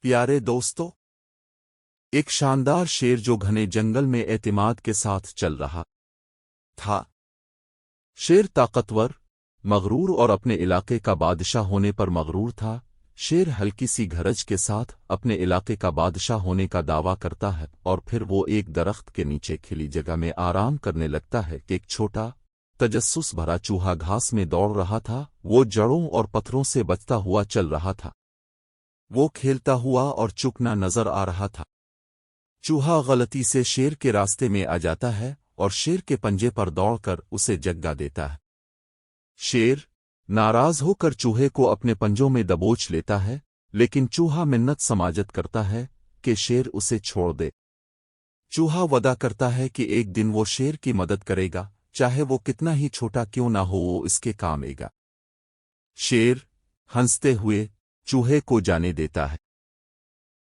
پیارے دوستو، ایک شاندار شیر جو گھنے جنگل میں اعتماد کے ساتھ چل رہا تھا۔ شیر طاقتور، مغرور اور اپنے علاقے کا بادشاہ ہونے پر مغرور تھا۔ شیر ہلکی سی گھرج کے ساتھ اپنے علاقے کا بادشاہ ہونے کا دعویٰ کرتا ہے، اور پھر وہ ایک درخت کے نیچے کھلی جگہ میں آرام کرنے لگتا ہے کہ ایک چھوٹا تجسس بھرا چوہا گھاس میں دوڑ رہا تھا۔ وہ جڑوں اور پتھروں سے بچتا ہوا چل رہا تھا۔ وہ کھیلتا ہوا اور چکنا نظر آ رہا تھا۔ چوہا غلطی سے شیر کے راستے میں آ جاتا ہے اور شیر کے پنجے پر دوڑ کر اسے جگہ دیتا ہے۔ شیر ناراض ہو کر چوہے کو اپنے پنجوں میں دبوچ لیتا ہے، لیکن چوہا منت سماجت کرتا ہے کہ شیر اسے چھوڑ دے۔ چوہا وعدہ کرتا ہے کہ ایک دن وہ شیر کی مدد کرے گا، چاہے وہ کتنا ہی چھوٹا کیوں نہ ہو، وہ اس کے کام آئے گا۔ شیر ہنستے ہوئے چوہے کو جانے دیتا ہے۔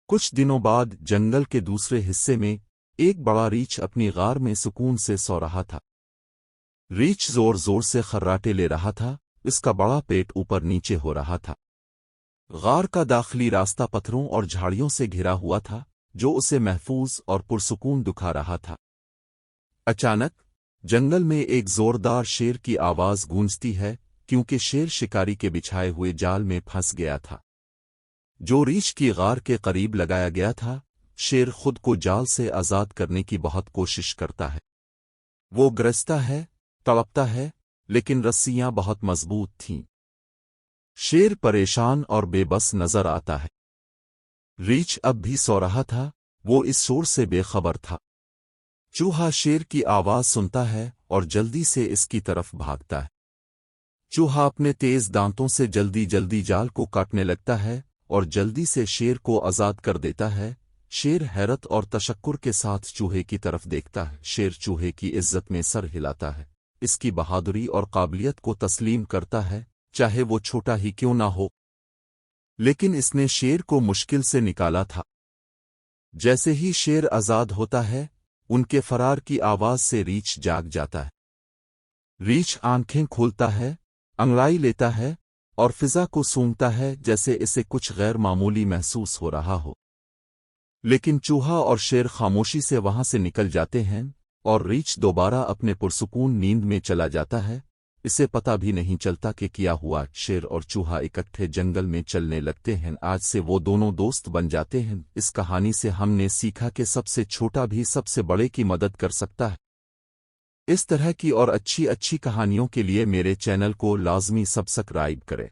کچھ دنوں بعد جنگل کے دوسرے حصے میں ایک بڑا ریچھ اپنی غار میں سکون سے سو رہا تھا۔ ریچھ زور زور سے خراٹے لے رہا تھا، اس کا بڑا پیٹ اوپر نیچے ہو رہا تھا۔ غار کا داخلی راستہ پتھروں اور جھاڑیوں سے گھرا ہوا تھا، جو اسے محفوظ اور پرسکون دکھا رہا تھا۔ اچانک جنگل میں ایک زوردار شیر کی آواز گونجتی ہے، کیونکہ شیر شکاری کے بچھائے ہوئے جال میں پھنس گیا تھا، جو ریچھ کی غار کے قریب لگایا گیا تھا۔ شیر خود کو جال سے آزاد کرنے کی بہت کوشش کرتا ہے۔ وہ گرجتا ہے، تڑپتا ہے، لیکن رسیاں بہت مضبوط تھیں۔ شیر پریشان اور بے بس نظر آتا ہے۔ ریچھ اب بھی سو رہا تھا، وہ اس شور سے بے خبر تھا۔ چوہا شیر کی آواز سنتا ہے اور جلدی سے اس کی طرف بھاگتا ہے۔ چوہا اپنے تیز دانتوں سے جلدی جلدی جال کو کاٹنے لگتا ہے اور جلدی سے شیر کو آزاد کر دیتا ہے۔ شیر حیرت اور تشکر کے ساتھ چوہے کی طرف دیکھتا ہے۔ شیر چوہے کی عزت میں سر ہلاتا ہے، اس کی بہادری اور قابلیت کو تسلیم کرتا ہے، چاہے وہ چھوٹا ہی کیوں نہ ہو۔ لیکن اس نے شیر کو مشکل سے نکالا تھا۔ جیسے ہی شیر آزاد ہوتا ہے، ان کے فرار کی آواز سے ریچھ جاگ جاتا ہے۔ ریچھ آنکھیں کھولتا ہے، انگڑائی لیتا ہے اور فضا کو سونگتا ہے جیسے اسے کچھ غیر معمولی محسوس ہو رہا ہو۔ لیکن چوہا اور شیر خاموشی سے وہاں سے نکل جاتے ہیں اور ریچھ دوبارہ اپنے پرسکون نیند میں چلا جاتا ہے۔ اسے پتہ بھی نہیں چلتا کہ کیا ہوا۔ شیر اور چوہا اکٹھے جنگل میں چلنے لگتے ہیں۔ آج سے وہ دونوں دوست بن جاتے ہیں۔ اس کہانی سے ہم نے سیکھا کہ سب سے چھوٹا بھی سب سے بڑے کی مدد کر سکتا ہے۔ اس طرح کی اور اچھی کہانیوں کے لیے میرے چینل کو لازمی سبسکرائب کریں۔